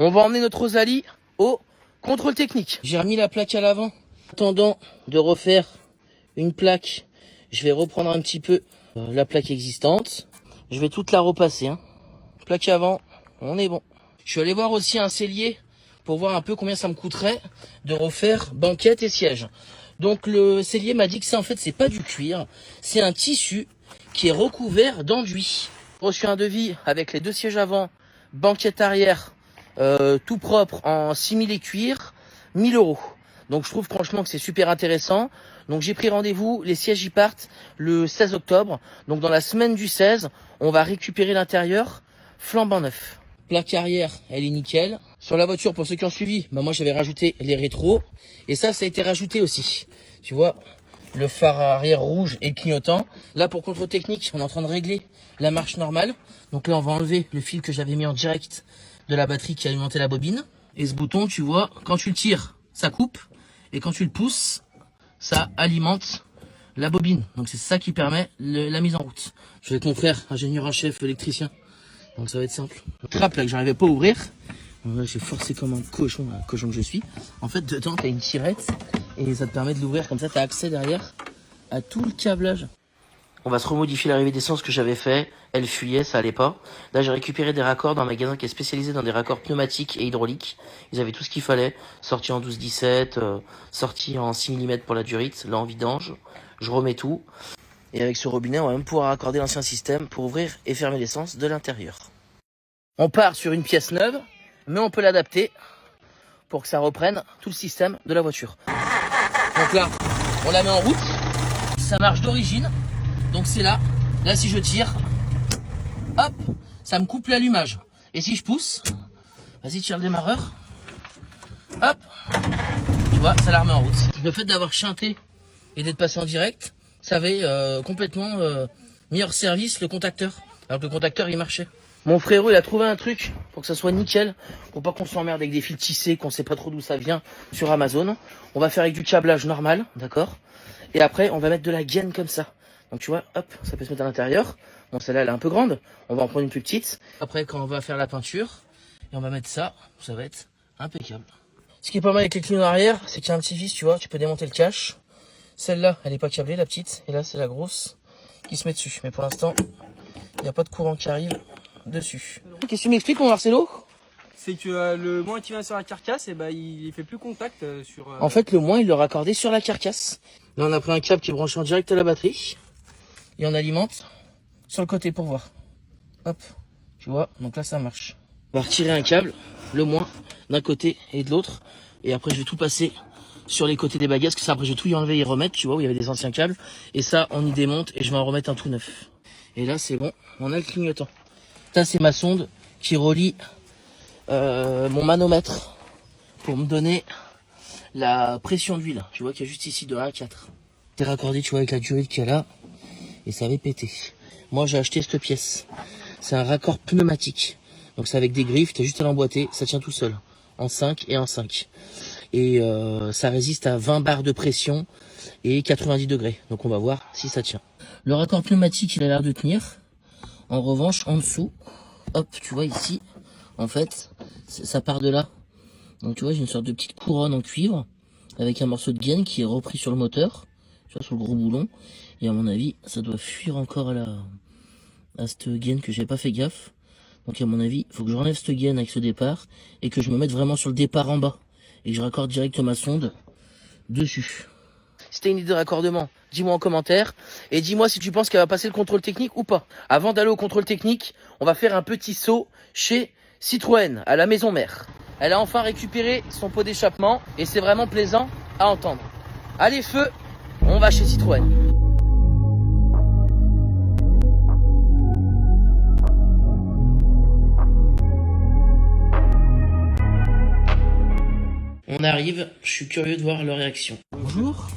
On va emmener notre Rosalie au contrôle technique. J'ai remis la plaque à l'avant. En attendant de refaire une plaque, je vais reprendre un petit peu la plaque existante. Je vais toute la repasser. Hein. Plaque avant, on est bon. Je suis allé voir aussi un sellier pour voir un peu combien ça me coûterait de refaire banquette et siège. Donc le sellier m'a dit que ça en fait c'est pas du cuir, c'est un tissu qui est recouvert d'enduit. J'ai reçu un devis avec les deux sièges avant, banquette arrière, tout propre en simili cuir, 1000 €. Donc je trouve franchement que c'est super intéressant. Donc j'ai pris rendez-vous, les sièges y partent le 16 octobre. Donc dans la semaine du 16, on va récupérer l'intérieur flambant neuf. Plaque arrière, elle est nickel. Sur la voiture, pour ceux qui ont suivi, bah moi j'avais rajouté les rétros. Et ça a été rajouté aussi. Tu vois, le phare arrière rouge et le clignotant. Là pour contrôle technique, on est en train de régler la marche normale. Donc là on va enlever le fil que j'avais mis en direct de la batterie qui alimentait la bobine. Et ce bouton, tu vois, quand tu le tires, ça coupe. Et quand tu le pousses, ça alimente la bobine. Donc c'est ça qui permet la mise en route. Je vais avec mon frère, ingénieur en chef, électricien. Donc ça va être simple. Le trappe là que j'arrivais pas à ouvrir. Là j'ai forcé comme un cochon que je suis. En fait dedans t'as une tirette et ça te permet de l'ouvrir comme ça. T'as accès derrière à tout le câblage. On va se remodifier l'arrivée d'essence que j'avais fait. Elle fuyait, ça allait pas. Là j'ai récupéré des raccords dans un magasin qui est spécialisé dans des raccords pneumatiques et hydrauliques. Ils avaient tout ce qu'il fallait. Sorti en 12-17, sorti en 6 mm pour la durite, là en vidange. Je remets tout. Et avec ce robinet, on va même pouvoir raccorder l'ancien système pour ouvrir et fermer l'essence de l'intérieur. On part sur une pièce neuve, mais on peut l'adapter pour que ça reprenne tout le système de la voiture. Donc là, on la met en route. Ça marche d'origine. Donc c'est là. Là, si je tire, hop, ça me coupe l'allumage. Et si je pousse, vas-y, tire le démarreur. Hop, tu vois, ça la remet en route. Le fait d'avoir chanté et d'être passé en direct, ça avait complètement mis hors service le contacteur. Alors que le contacteur, il marchait. Mon frérot, il a trouvé un truc pour que ça soit nickel, pour pas qu'on s'emmerde avec des fils tissés, qu'on sait pas trop d'où ça vient sur Amazon. On va faire avec du câblage normal, d'accord. Et après, on va mettre de la gaine comme ça. Donc tu vois, hop, ça peut se mettre à l'intérieur. Bon, celle-là, elle est un peu grande. On va en prendre une plus petite. Après, quand on va faire la peinture, et on va mettre ça, ça va être impeccable. Ce qui est pas mal avec les clignotants arrière, c'est qu'il y a un petit vis, tu vois, tu peux démonter le cache. Celle-là, elle est pas câblée, la petite. Et là, c'est la grosse qui se met dessus. Mais pour l'instant, il n'y a pas de courant qui arrive dessus. Qu'est-ce que tu m'expliques, mon Marcelo? C'est que le moins qui vient sur la carcasse, et bah, il fait plus contact sur... En fait, le moins, il l'a raccordé sur la carcasse. Là, on a pris un câble qui est branché en direct à la batterie. Et on alimente sur le côté pour voir. Hop, tu vois, donc là, ça marche. On va retirer un câble, le moins, d'un côté et de l'autre. Et après, je vais tout passer sur les côtés des bagages, que ça, après, je vais tout y enlever et remettre, tu vois, où il y avait des anciens câbles. Et ça, on y démonte et je vais en remettre un tout neuf. Et là, c'est bon, on a le clignotant. Ça, c'est ma sonde qui relie mon manomètre pour me donner la pression d'huile. Tu vois qu'il y a juste ici de 1 à 4. C'est raccordé, tu vois, avec la durite qu'il y a là. Et ça avait pété. Moi, j'ai acheté cette pièce. C'est un raccord pneumatique. Donc, c'est avec des griffes. Tu as juste à l'emboîter. Ça tient tout seul. En 5 et en 5. Et ça résiste à 20 bars de pression et 90 degrés. Donc, on va voir si ça tient. Le raccord pneumatique, il a l'air de tenir. En revanche, en dessous, hop, tu vois ici, en fait, ça part de là. Donc tu vois, j'ai une sorte de petite couronne en cuivre avec un morceau de gaine qui est repris sur le moteur, tu vois, sur le gros boulon. Et à mon avis, ça doit fuir encore à cette gaine que j'ai pas fait gaffe. Donc à mon avis, il faut que je renlève cette gaine avec ce départ et que je me mette vraiment sur le départ en bas et que je raccorde direct ma sonde dessus. Si t'as une idée de raccordement, dis-moi en commentaire et dis-moi si tu penses qu'elle va passer le contrôle technique ou pas. Avant d'aller au contrôle technique, on va faire un petit saut chez Citroën, à la maison mère. Elle a enfin récupéré son pot d'échappement et c'est vraiment plaisant à entendre. Allez feu, on va chez Citroën. On arrive, je suis curieux de voir leur réaction. Bonjour.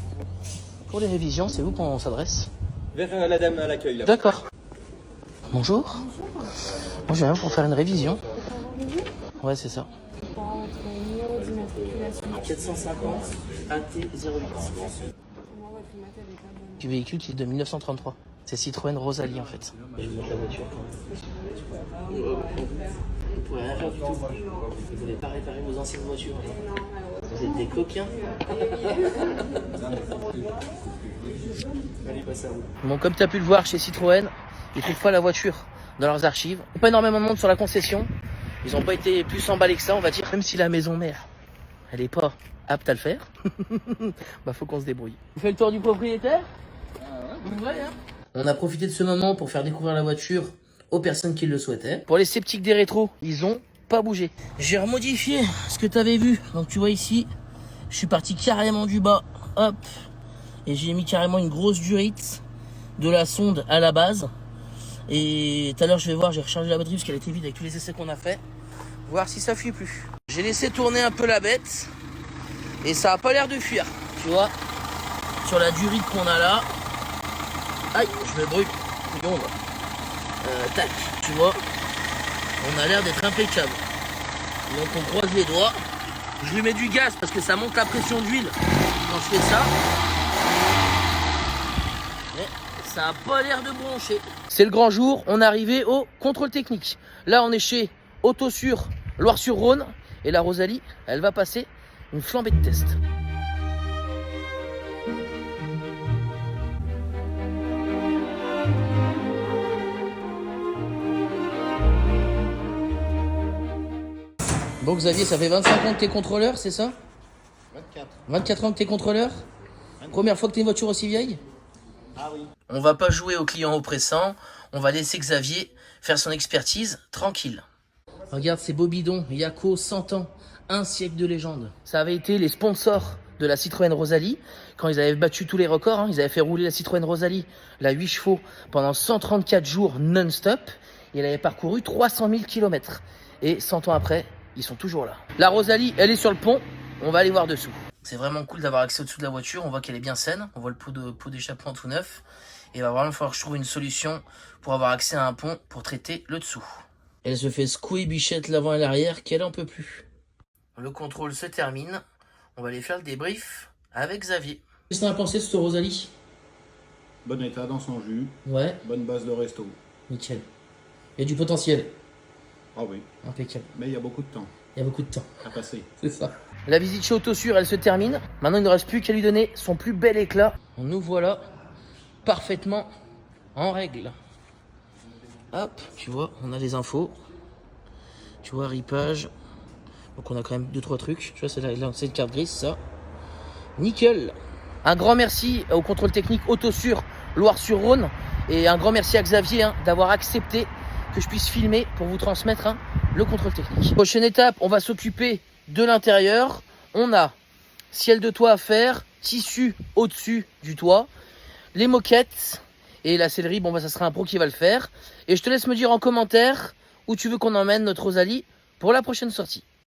Pour les révisions, c'est où qu'on s'adresse? Vers la dame à l'accueil, là. D'accord. Bonjour. Moi, je viens pour faire une révision. Ouais, c'est ça. 450 AT08. Du véhicule qui est de 1933. C'est Citroën Rosalie en fait. Je vais mettre la voiture. pourrez rien faire du tout. Vous voulez pas réparer vos anciennes voitures. Vous êtes des coquins. Bon, comme tu as pu le voir chez Citroën, ils trouvent pas la voiture dans leurs archives. Il n'y a pas énormément de monde sur la concession. Ils n'ont pas été plus emballés que ça, on va dire. Même si la maison mère, elle est pas apte à le faire, bah faut qu'on se débrouille. On fait le tour du propriétaire. Ouais, hein. On a profité de ce moment pour faire découvrir la voiture aux personnes qui le souhaitaient. Pour les sceptiques des rétros, ils ont pas bougé. J'ai remodifié ce que tu avais vu. Donc tu vois ici, je suis parti carrément du bas, hop, et j'ai mis carrément une grosse durite de la sonde à la base. Et tout à l'heure je vais voir, j'ai rechargé la batterie parce qu'elle était vide avec tous les essais qu'on a fait, voir si ça fuit plus. J'ai laissé tourner un peu la bête et ça a pas l'air de fuir, tu vois, sur la durite qu'on a là. Aïe, je me brûle. Bon, tac, tu vois, on a l'air d'être impeccable. Donc on croise les doigts. Je lui mets du gaz parce que ça monte la pression d'huile quand je fais ça. Mais ça a pas l'air de broncher. C'est le grand jour, on est arrivé au contrôle technique. Là on est chez Autosur Loire-sur-Rhône et la Rosalie, elle va passer une flambée de test. Bon Xavier, ça fait 25 ans que t'es contrôleur, c'est ça? 24. 24 ans que t'es contrôleur? Première fois que t'as une voiture aussi vieille? Ah oui. On va pas jouer au client oppressant, on va laisser Xavier faire son expertise tranquille. Regarde ces beaux bidons, Yako 100 ans, un siècle de légende. Ça avait été les sponsors de la Citroën Rosalie, quand ils avaient battu tous les records, hein. Ils avaient fait rouler la Citroën Rosalie, la 8 chevaux, pendant 134 jours non-stop. Et elle avait parcouru 300 000 km. Et 100 ans après, ils sont toujours là. La Rosalie, elle est sur le pont, on va aller voir dessous. C'est vraiment cool d'avoir accès au-dessous de la voiture, on voit qu'elle est bien saine, on voit le pot d'échappement tout neuf. Et il va vraiment falloir que je trouve une solution pour avoir accès à un pont pour traiter le dessous. Elle se fait secouer bichette l'avant et l'arrière, qu'elle en peut plus. Le contrôle se termine, on va aller faire le débrief avec Xavier. Qu'est-ce que t'en as pensé de ce Rosalie? Bon état dans son jus. Ouais, Bonne base de resto. nickel. Il y a du potentiel. Ah oui. Impeccable. Mais il y a beaucoup de temps Il y a beaucoup de temps. à passer. C'est ça. La visite chez Autosur, elle se termine. Maintenant, il ne reste plus qu'à lui donner son plus bel éclat. Nous voilà parfaitement en règle. Hop, tu vois, on a les infos. Tu vois, ripage. Donc on a quand même 2-3 trucs. Tu vois, c'est une carte grise, ça. Nickel. Un grand merci au contrôle technique Autosur Loire-sur-Rhône. Et un grand merci à Xavier hein, d'avoir accepté que je puisse filmer pour vous transmettre hein, le contrôle technique. Prochaine étape, on va s'occuper de l'intérieur. On a ciel de toit à faire, tissu au-dessus du toit, les moquettes et la sellerie, bon bah ça sera un pro qui va le faire. Et je te laisse me dire en commentaire où tu veux qu'on emmène notre Rosalie pour la prochaine sortie.